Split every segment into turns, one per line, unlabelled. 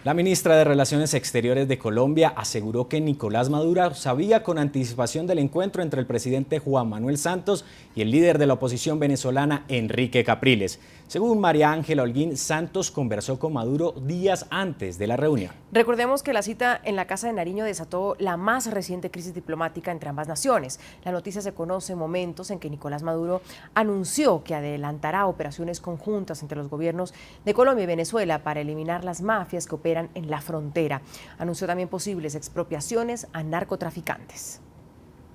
La ministra de Relaciones Exteriores de Colombia aseguró que Nicolás Maduro sabía con anticipación del encuentro entre el presidente Juan Manuel Santos y el líder de la oposición venezolana, Enrique Capriles. Según María Ángela Holguín, Santos conversó con Maduro días antes de la reunión.
Recordemos que la cita en la Casa de Nariño desató la más reciente crisis diplomática entre ambas naciones. La noticia se conoce en momentos en que Nicolás Maduro anunció que adelantará operaciones conjuntas entre los gobiernos de Colombia y Venezuela para eliminar las mafias que operan en la frontera. Anunció también posibles expropiaciones a narcotraficantes.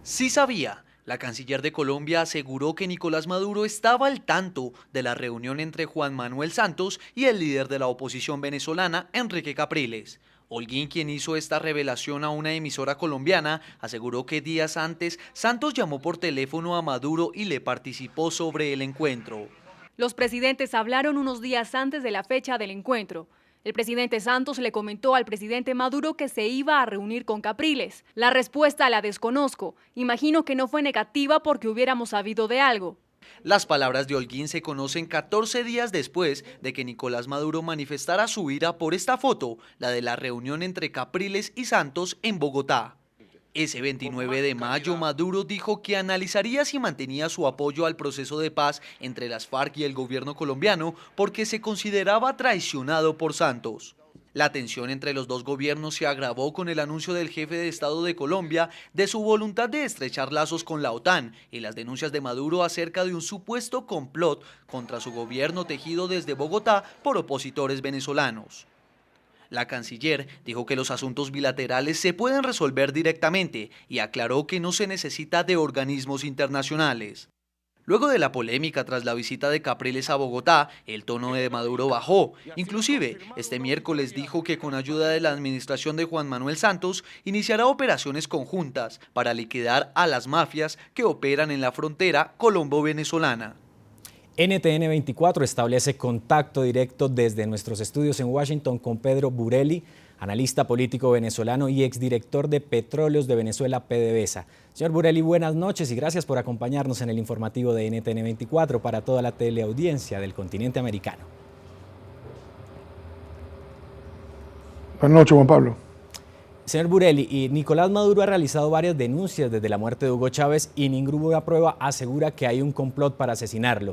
Sí sabía. La canciller de Colombia aseguró que Nicolás Maduro estaba al tanto de la reunión entre Juan Manuel Santos y el líder de la oposición venezolana, Enrique Capriles. Holguín, quien hizo esta revelación a una emisora colombiana, aseguró que días antes Santos llamó por teléfono a Maduro y le participó sobre el encuentro.
Los presidentes hablaron unos días antes de la fecha del encuentro. El presidente Santos le comentó al presidente Maduro que se iba a reunir con Capriles. La respuesta la desconozco. Imagino que no fue negativa porque hubiéramos sabido de algo.
Las palabras de Holguín se conocen 14 días después de que Nicolás Maduro manifestara su ira por esta foto, la de la reunión entre Capriles y Santos en Bogotá. Ese 29 de mayo, Maduro dijo que analizaría si mantenía su apoyo al proceso de paz entre las FARC y el gobierno colombiano porque se consideraba traicionado por Santos. La tensión entre los dos gobiernos se agravó con el anuncio del jefe de Estado de Colombia de su voluntad de estrechar lazos con la OTAN y las denuncias de Maduro acerca de un supuesto complot contra su gobierno tejido desde Bogotá por opositores venezolanos. La canciller dijo que los asuntos bilaterales se pueden resolver directamente y aclaró que no se necesita de organismos internacionales. Luego de la polémica tras la visita de Capriles a Bogotá, el tono de Maduro bajó. Inclusive, este miércoles dijo que con ayuda de la administración de Juan Manuel Santos iniciará operaciones conjuntas para liquidar a las mafias que operan en la frontera colombo-venezolana.
NTN 24 establece contacto directo desde nuestros estudios en Washington con Pedro Burelli, analista político venezolano y exdirector de Petróleos de Venezuela, PDVSA. Señor Burelli, buenas noches y gracias por acompañarnos en el informativo de NTN 24 para toda la teleaudiencia del continente americano.
Buenas noches, Juan Pablo.
Señor Burelli, y Nicolás Maduro ha realizado varias denuncias desde la muerte de Hugo Chávez y ninguna prueba asegura que hay un complot para asesinarlo.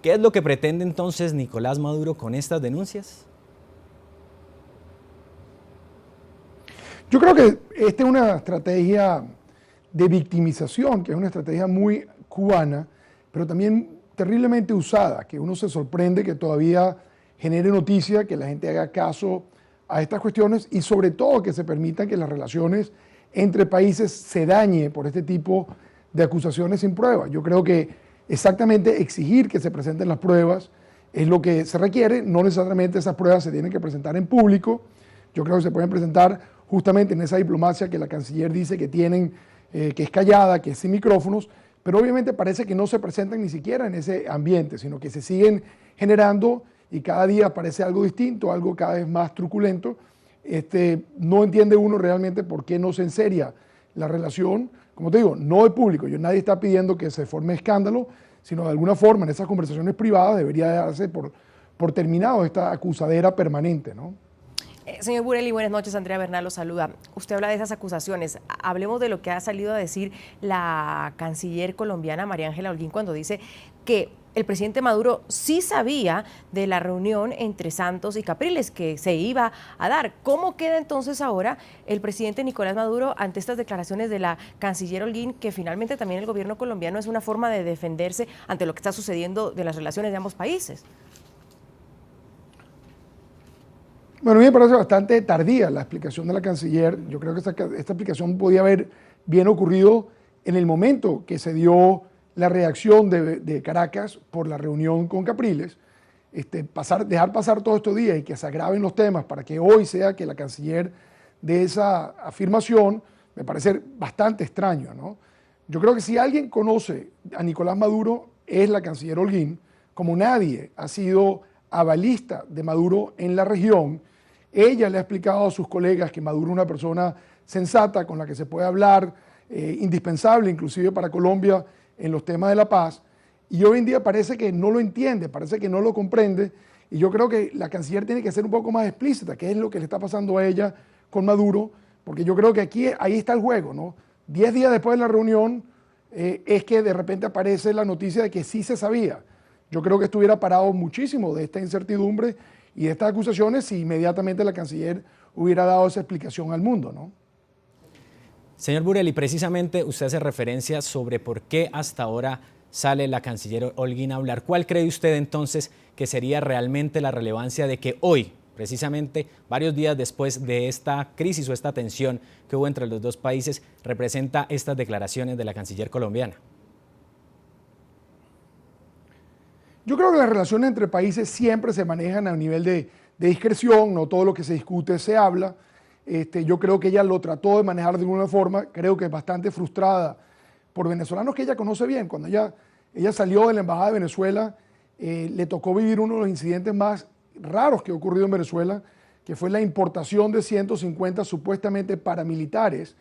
¿Qué es lo que pretende entonces Nicolás Maduro con estas denuncias?
Yo creo que esta es una estrategia de victimización, que es una estrategia muy cubana, pero también terriblemente usada, que uno se sorprende que todavía genere noticia, que la gente haga caso a estas cuestiones y sobre todo que se permita que las relaciones entre países se dañe por este tipo de acusaciones sin pruebas. Yo creo que exactamente exigir que se presenten las pruebas es lo que se requiere, no necesariamente esas pruebas se tienen que presentar en público, yo creo que se pueden presentar justamente en esa diplomacia que la canciller dice que tienen, que es callada, que es sin micrófonos, pero obviamente parece que no se presentan ni siquiera en ese ambiente, sino que se siguen generando y cada día aparece algo distinto, algo cada vez más truculento. No entiende uno realmente por qué no se enseria la relación. Como te digo, no es público, nadie está pidiendo que se forme escándalo, sino de alguna forma en esas conversaciones privadas debería darse por terminado esta acusadera permanente, ¿no?
Señor Burelli, buenas noches, Andrea Bernal lo saluda. Usted habla de esas acusaciones. Hablemos de lo que ha salido a decir la canciller colombiana María Ángela Holguín cuando dice que el presidente Maduro sí sabía de la reunión entre Santos y Capriles que se iba a dar. ¿Cómo queda entonces ahora el presidente Nicolás Maduro ante estas declaraciones de la canciller Holguín, que finalmente también el gobierno colombiano es una forma de defenderse ante lo que está sucediendo de las relaciones de ambos países?
Bueno, a mí me parece bastante tardía la explicación de la canciller. Yo creo que esta explicación podía haber bien ocurrido en el momento que se dio la reacción de Caracas por la reunión con Capriles. Dejar pasar todos estos días y que se agraven los temas para que hoy sea que la canciller dé esa afirmación, me parece bastante extraño, ¿no? Yo creo que si alguien conoce a Nicolás Maduro es la canciller Holguín, como nadie ha sido avalista de Maduro en la región. Ella le ha explicado a sus colegas que Maduro es una persona sensata con la que se puede hablar, indispensable inclusive para Colombia en los temas de la paz, y hoy en día parece que no lo entiende, parece que no lo comprende Y yo creo que la canciller tiene que ser un poco más explícita, qué es lo que le está pasando a ella con Maduro, porque yo creo que ahí está el juego, ¿no? 10 días después de la reunión es que de repente aparece la noticia de que sí se sabía. Yo creo que esto hubiera parado muchísimo de esta incertidumbre y de estas acusaciones si inmediatamente la canciller hubiera dado esa explicación al mundo, ¿no?
Señor Burelli, precisamente usted hace referencia sobre por qué hasta ahora sale la canciller Holguín a hablar. ¿Cuál cree usted entonces que sería realmente la relevancia de que hoy, precisamente varios días después de esta crisis o esta tensión que hubo entre los dos países, representa estas declaraciones de la canciller colombiana?
Yo creo que las relaciones entre países siempre se manejan a nivel de discreción, no todo lo que se discute se habla. Yo creo que ella lo trató de manejar de alguna forma, creo que bastante frustrada por venezolanos que ella conoce bien. Cuando ella salió de la Embajada de Venezuela, le tocó vivir uno de los incidentes más raros que ha ocurrido en Venezuela, que fue la importación de 150 supuestamente paramilitares.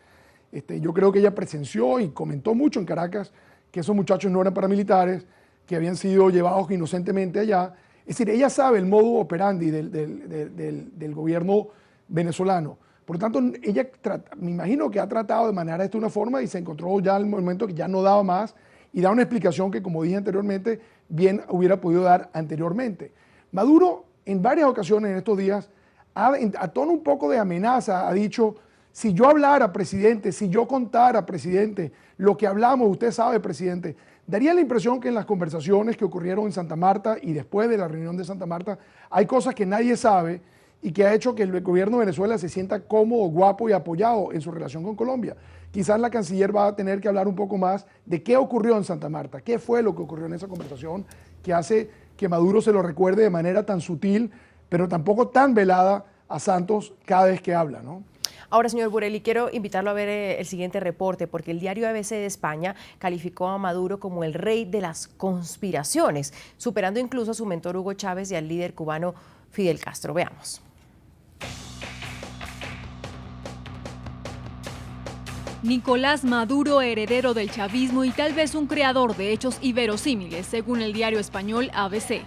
Yo creo que ella presenció y comentó mucho en Caracas que esos muchachos no eran paramilitares, que habían sido llevados inocentemente allá. Es decir, ella sabe el modus operandi del gobierno venezolano. Por lo tanto, ella me imagino que ha tratado de manejar esto de una forma y se encontró ya en el momento que ya no daba más y da una explicación que, como dije anteriormente, bien hubiera podido dar anteriormente. Maduro, en varias ocasiones en estos días, a tono un poco de amenaza, ha dicho: si yo hablara, presidente, si yo contara, presidente, lo que hablamos, usted sabe, presidente. Daría la impresión que en las conversaciones que ocurrieron en Santa Marta y después de la reunión de Santa Marta hay cosas que nadie sabe y que ha hecho que el gobierno de Venezuela se sienta cómodo, guapo y apoyado en su relación con Colombia. Quizás la canciller va a tener que hablar un poco más de qué ocurrió en Santa Marta, qué fue lo que ocurrió en esa conversación que hace que Maduro se lo recuerde de manera tan sutil, pero tampoco tan velada a Santos cada vez que habla, ¿no?
Ahora, señor Burelli, quiero invitarlo a ver el siguiente reporte, porque el diario ABC de España calificó a Maduro como el rey de las conspiraciones, superando incluso a su mentor Hugo Chávez y al líder cubano Fidel Castro. Veamos.
Nicolás Maduro, heredero del chavismo y tal vez un creador de hechos inverosímiles, según el diario español ABC.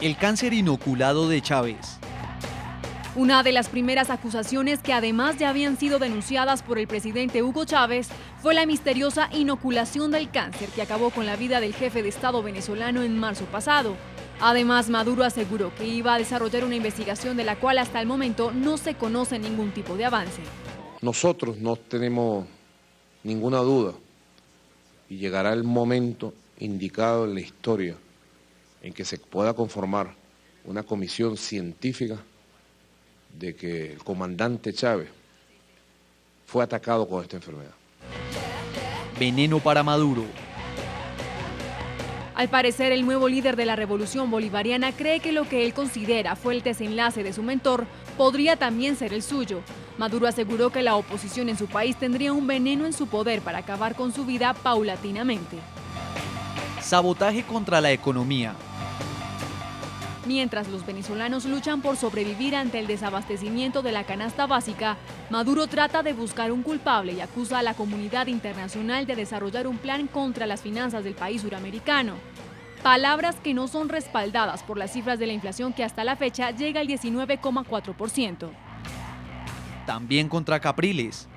El cáncer inoculado de Chávez.
Una de las primeras acusaciones que además ya habían sido denunciadas por el presidente Hugo Chávez fue la misteriosa inoculación del cáncer que acabó con la vida del jefe de Estado venezolano en marzo pasado. Además, Maduro aseguró que iba a desarrollar una investigación de la cual hasta el momento no se conoce ningún tipo de avance.
Nosotros no tenemos ninguna duda y llegará el momento indicado en la historia en que se pueda conformar una comisión científica de que el comandante Chávez fue atacado con esta enfermedad.
Veneno para Maduro.
Al parecer, el nuevo líder de la revolución bolivariana cree que lo que él considera fue el desenlace de su mentor podría también ser el suyo. Maduro aseguró que la oposición en su país tendría un veneno en su poder para acabar con su vida paulatinamente.
Sabotaje contra la economía.
Mientras los venezolanos luchan por sobrevivir ante el desabastecimiento de la canasta básica, Maduro trata de buscar un culpable y acusa a la comunidad internacional de desarrollar un plan contra las finanzas del país suramericano. Palabras que no son respaldadas por las cifras de la inflación, que hasta la fecha llega al 19,4%.
También contra Capriles.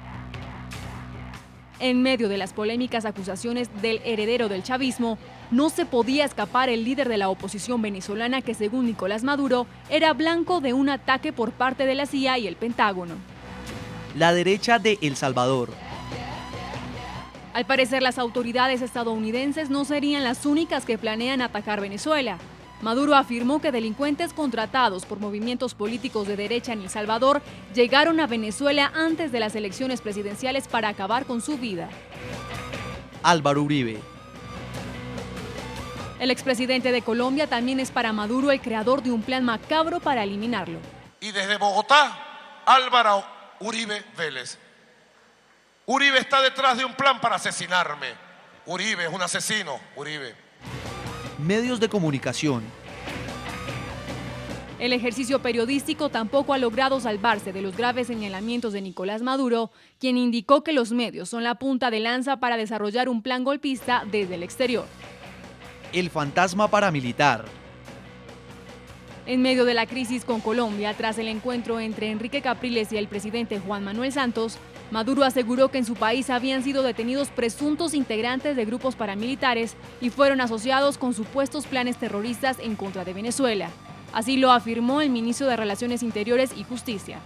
En medio de las polémicas acusaciones del heredero del chavismo, no se podía escapar el líder de la oposición venezolana que, según Nicolás Maduro, era blanco de un ataque por parte de la CIA y el Pentágono.
La derecha de El Salvador.
Al parecer, las autoridades estadounidenses no serían las únicas que planean atacar Venezuela. Maduro afirmó que delincuentes contratados por movimientos políticos de derecha en El Salvador llegaron a Venezuela antes de las elecciones presidenciales para acabar con su vida.
Álvaro Uribe.
El expresidente de Colombia también es para Maduro el creador de un plan macabro para eliminarlo.
Y desde Bogotá, Álvaro Uribe Vélez. Uribe está detrás de un plan para asesinarme. Uribe es un asesino, Uribe.
Medios de comunicación.
El ejercicio periodístico tampoco ha logrado salvarse de los graves señalamientos de Nicolás Maduro, quien indicó que los medios son la punta de lanza para desarrollar un plan golpista desde el exterior.
El fantasma paramilitar.
En medio de la crisis con Colombia, tras el encuentro entre Enrique Capriles y el presidente Juan Manuel Santos, Maduro aseguró que en su país habían sido detenidos presuntos integrantes de grupos paramilitares y fueron asociados con supuestos planes terroristas en contra de Venezuela. Así lo afirmó el ministro de Relaciones Interiores y Justicia.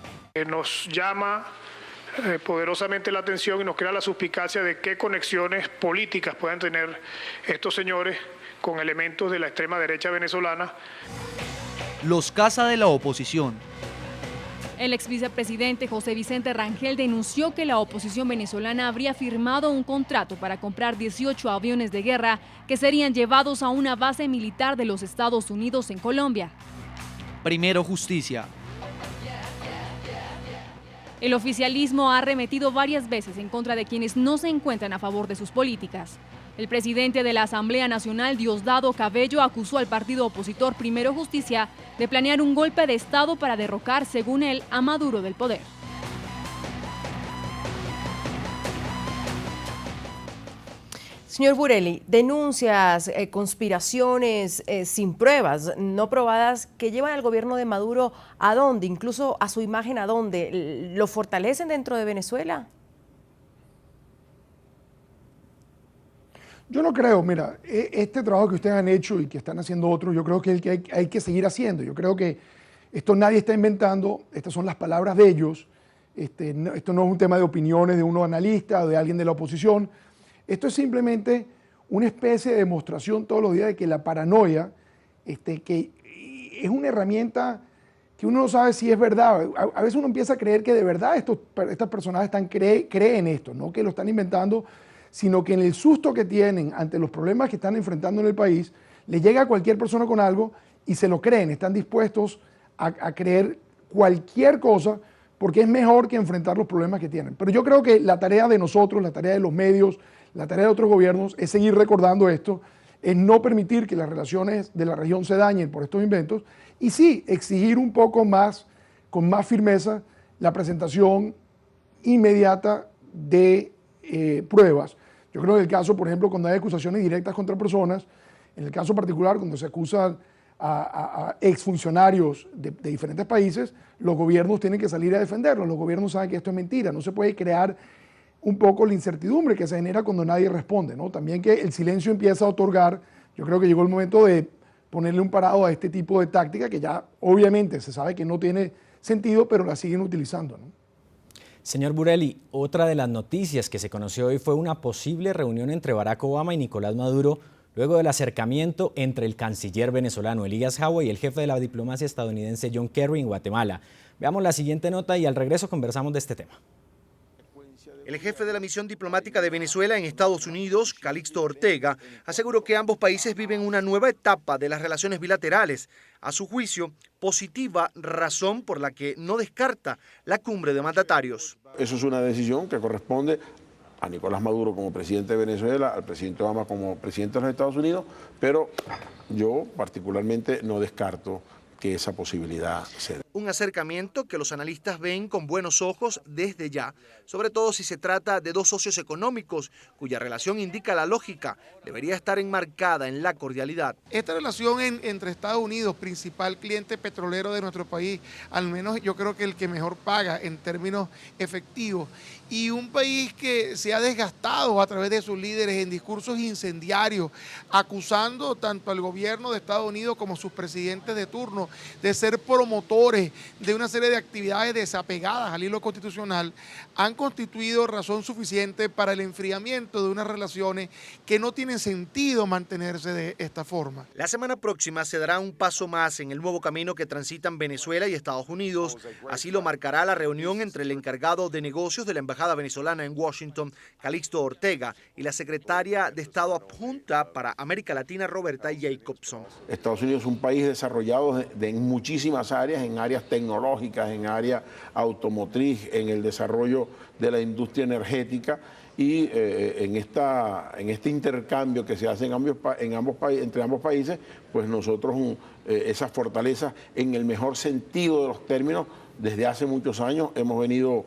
Nos llama poderosamente la atención y nos crea la suspicacia de qué conexiones políticas puedan tener estos señores con elementos de la extrema derecha venezolana.
Los caza de la oposición.
El ex vicepresidente José Vicente Rangel denunció que la oposición venezolana habría firmado un contrato para comprar 18 aviones de guerra que serían llevados a una base militar de los Estados Unidos en Colombia.
Primero Justicia.
El oficialismo ha arremetido varias veces en contra de quienes no se encuentran a favor de sus políticas. El presidente de la Asamblea Nacional, Diosdado Cabello, acusó al partido opositor Primero Justicia de planear un golpe de Estado para derrocar, según él, a Maduro del poder.
Señor Burelli, denuncias, conspiraciones sin pruebas, no probadas, que llevan al gobierno de Maduro ¿a dónde? Incluso a su imagen ¿a dónde? ¿Lo fortalecen dentro de Venezuela?
Yo no creo, mira, este trabajo que ustedes han hecho y que están haciendo otros, yo creo que es el que hay que seguir haciendo. Yo creo que esto nadie está inventando, estas son las palabras de ellos, esto no es un tema de opiniones de unos analistas o de alguien de la oposición. Esto es simplemente una especie de demostración todos los días de que la paranoia, que es una herramienta que uno no sabe si es verdad. A veces uno empieza a creer que de verdad estas personas creen esto, no que lo están inventando, sino que en el susto que tienen ante los problemas que están enfrentando en el país, le llega a cualquier persona con algo y se lo creen, están dispuestos a creer cualquier cosa porque es mejor que enfrentar los problemas que tienen. Pero yo creo que la tarea de nosotros, la tarea de los medios, la tarea de otros gobiernos es seguir recordando esto, es no permitir que las relaciones de la región se dañen por estos inventos y sí, exigir un poco más, con más firmeza, la presentación inmediata de pruebas. Yo creo que en el caso, por ejemplo, cuando hay acusaciones directas contra personas, en el caso particular, cuando se acusan a exfuncionarios de diferentes países, los gobiernos tienen que salir a defenderlos. Los gobiernos saben que esto es mentira. No se puede crear un poco la incertidumbre que se genera cuando nadie responde, ¿no? También que el silencio empieza a otorgar. Yo creo que llegó el momento de ponerle un parado a este tipo de táctica que ya obviamente se sabe que no tiene sentido, pero la siguen utilizando, ¿no?
Señor Burelli, otra de las noticias que se conoció hoy fue una posible reunión entre Barack Obama y Nicolás Maduro luego del acercamiento entre el canciller venezolano Elías Jawa y el jefe de la diplomacia estadounidense John Kerry en Guatemala. Veamos la siguiente nota y al regreso conversamos de este tema.
El jefe de la misión diplomática de Venezuela en Estados Unidos, Calixto Ortega, aseguró que ambos países viven una nueva etapa de las relaciones bilaterales. A su juicio, positiva, razón por la que no descarta la cumbre de mandatarios.
Eso es una decisión que corresponde a Nicolás Maduro como presidente de Venezuela, al presidente Obama como presidente de los Estados Unidos, pero yo particularmente no descarto que esa posibilidad se dé.
Un acercamiento que los analistas ven con buenos ojos desde ya, sobre todo si se trata de dos socios económicos cuya relación indica la lógica, debería estar enmarcada en la cordialidad.
Esta relación entre Estados Unidos, principal cliente petrolero de nuestro país, al menos yo creo que el que mejor paga en términos efectivos, y un país que se ha desgastado a través de sus líderes en discursos incendiarios, acusando tanto al gobierno de Estados Unidos como a sus presidentes de turno de ser promotores de una serie de actividades desapegadas al hilo constitucional, han constituido razón suficiente para el enfriamiento de unas relaciones que no tienen sentido mantenerse de esta forma.
La semana próxima se dará un paso más en el nuevo camino que transitan Venezuela y Estados Unidos. Así lo marcará la reunión entre el encargado de negocios de la Embajada venezolana en Washington, Calixto Ortega, y la secretaria de Estado adjunta para América Latina, Roberta Jacobson.
Estados Unidos es un país desarrollado en muchísimas áreas, en áreas tecnológicas, en área automotriz, en el desarrollo de la industria energética y en este intercambio que se hace entre ambos países, pues nosotros esas fortalezas en el mejor sentido de los términos desde hace muchos años hemos venido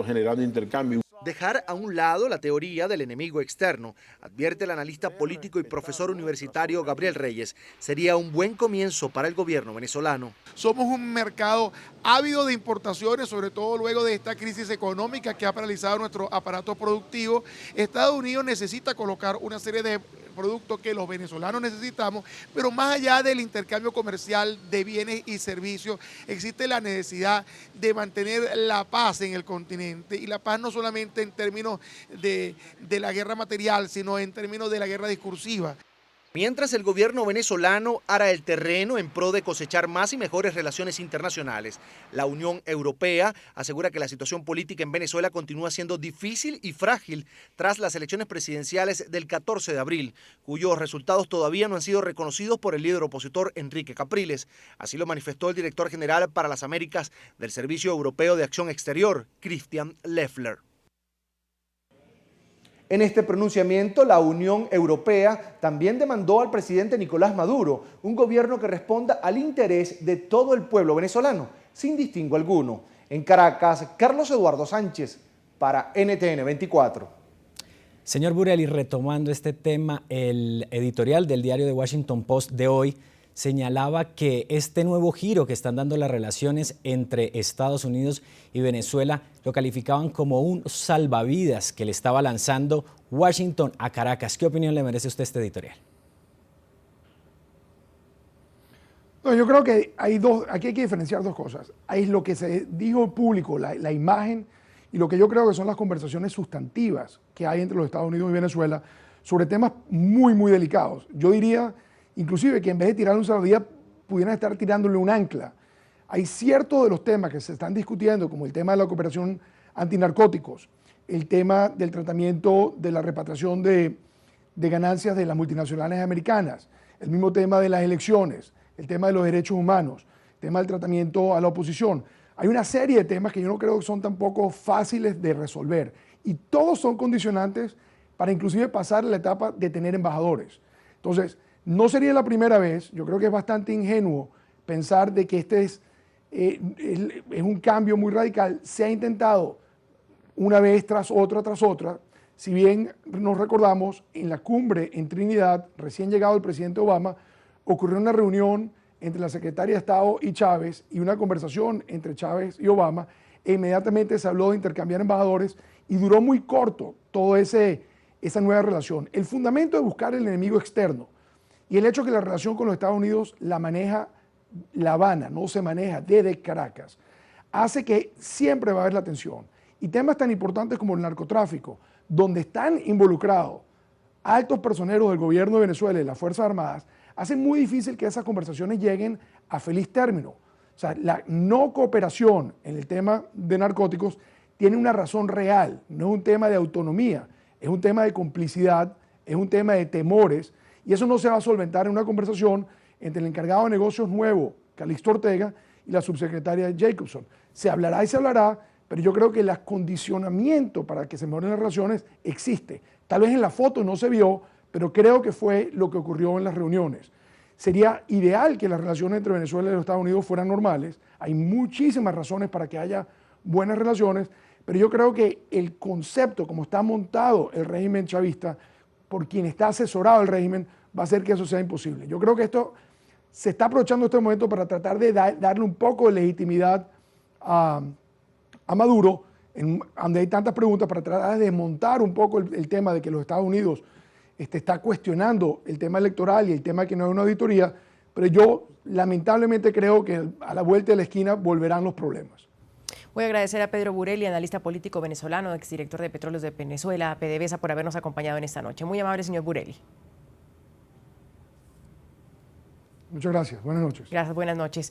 generando intercambio.
Dejar a un lado la teoría del enemigo externo, advierte el analista político y profesor universitario Gabriel Reyes, sería un buen comienzo para el gobierno venezolano.
Somos un mercado ávido de importaciones, sobre todo luego de esta crisis económica que ha paralizado nuestro aparato productivo. Estados Unidos necesita colocar una serie de productos que los venezolanos necesitamos, pero más allá del intercambio comercial de bienes y servicios, existe la necesidad de mantener la paz en el continente, y la paz no solamente en términos de la guerra material, sino en términos de la guerra discursiva.
Mientras el gobierno venezolano ara el terreno en pro de cosechar más y mejores relaciones internacionales, la Unión Europea asegura que la situación política en Venezuela continúa siendo difícil y frágil tras las elecciones presidenciales del 14 de abril, cuyos resultados todavía no han sido reconocidos por el líder opositor Enrique Capriles. Así lo manifestó el director general para las Américas del Servicio Europeo de Acción Exterior, Christian Leffler. En este pronunciamiento, la Unión Europea también demandó al presidente Nicolás Maduro un gobierno que responda al interés de todo el pueblo venezolano, sin distingo alguno. En Caracas, Carlos Eduardo Sánchez, para NTN 24.
Señor Burelli, retomando este tema, el editorial del diario The Washington Post de hoy señalaba que este nuevo giro que están dando las relaciones entre Estados Unidos y Venezuela lo calificaban como un salvavidas que le estaba lanzando Washington a Caracas. ¿Qué opinión le merece a usted este editorial?
No, yo creo que aquí hay que diferenciar dos cosas. Hay lo que se dijo público, la imagen, y lo que yo creo que son las conversaciones sustantivas que hay entre los Estados Unidos y Venezuela sobre temas muy, muy delicados. Yo diría inclusive que en vez de tirarle un salvavidas, pudieran estar tirándole un ancla. Hay ciertos de los temas que se están discutiendo, como el tema de la cooperación antinarcóticos, el tema del tratamiento de la repatriación de ganancias de las multinacionales americanas, el mismo tema de las elecciones, el tema de los derechos humanos, el tema del tratamiento a la oposición. Hay una serie de temas que yo no creo que son tampoco fáciles de resolver, y todos son condicionantes para inclusive pasar la etapa de tener embajadores. Entonces, no sería la primera vez. Yo creo que es bastante ingenuo pensar de que este es un cambio muy radical. Se ha intentado una vez tras otra. Si bien nos recordamos, en la cumbre en Trinidad, recién llegado el presidente Obama, ocurrió una reunión entre la secretaria de Estado y Chávez y una conversación entre Chávez y Obama, e inmediatamente se habló de intercambiar embajadores y duró muy corto toda esa nueva relación. El fundamento de buscar el enemigo externo y el hecho que la relación con los Estados Unidos la maneja La Habana, no se maneja desde Caracas, hace que siempre va a haber la tensión. Y temas tan importantes como el narcotráfico, donde están involucrados altos personeros del gobierno de Venezuela y las Fuerzas Armadas, hacen muy difícil que esas conversaciones lleguen a feliz término. O sea, la no cooperación en el tema de narcóticos tiene una razón real, no es un tema de autonomía, es un tema de complicidad, es un tema de temores, y eso no se va a solventar en una conversación entre el encargado de negocios nuevo, Calixto Ortega, y la subsecretaria Jacobson. Se hablará y se hablará, pero yo creo que el condicionamiento para que se mejoren las relaciones existe. Tal vez en la foto no se vio, pero creo que fue lo que ocurrió en las reuniones. Sería ideal que las relaciones entre Venezuela y los Estados Unidos fueran normales. Hay muchísimas razones para que haya buenas relaciones, pero yo creo que el concepto, como está montado el régimen chavista, por quien está asesorado el régimen, va a hacer que eso sea imposible. Yo creo que esto se está aprovechando este momento para tratar de darle un poco de legitimidad a Maduro, donde hay tantas preguntas, para tratar de desmontar un poco el tema de que los Estados Unidos está cuestionando el tema electoral y el tema de que no hay una auditoría, pero yo lamentablemente creo que a la vuelta de la esquina volverán los problemas.
Voy a agradecer a Pedro Burelli, analista político venezolano, exdirector de Petróleos de Venezuela, PDVSA, por habernos acompañado en esta noche. Muy amable, señor Burelli.
Muchas gracias. Buenas noches.
Gracias, buenas noches.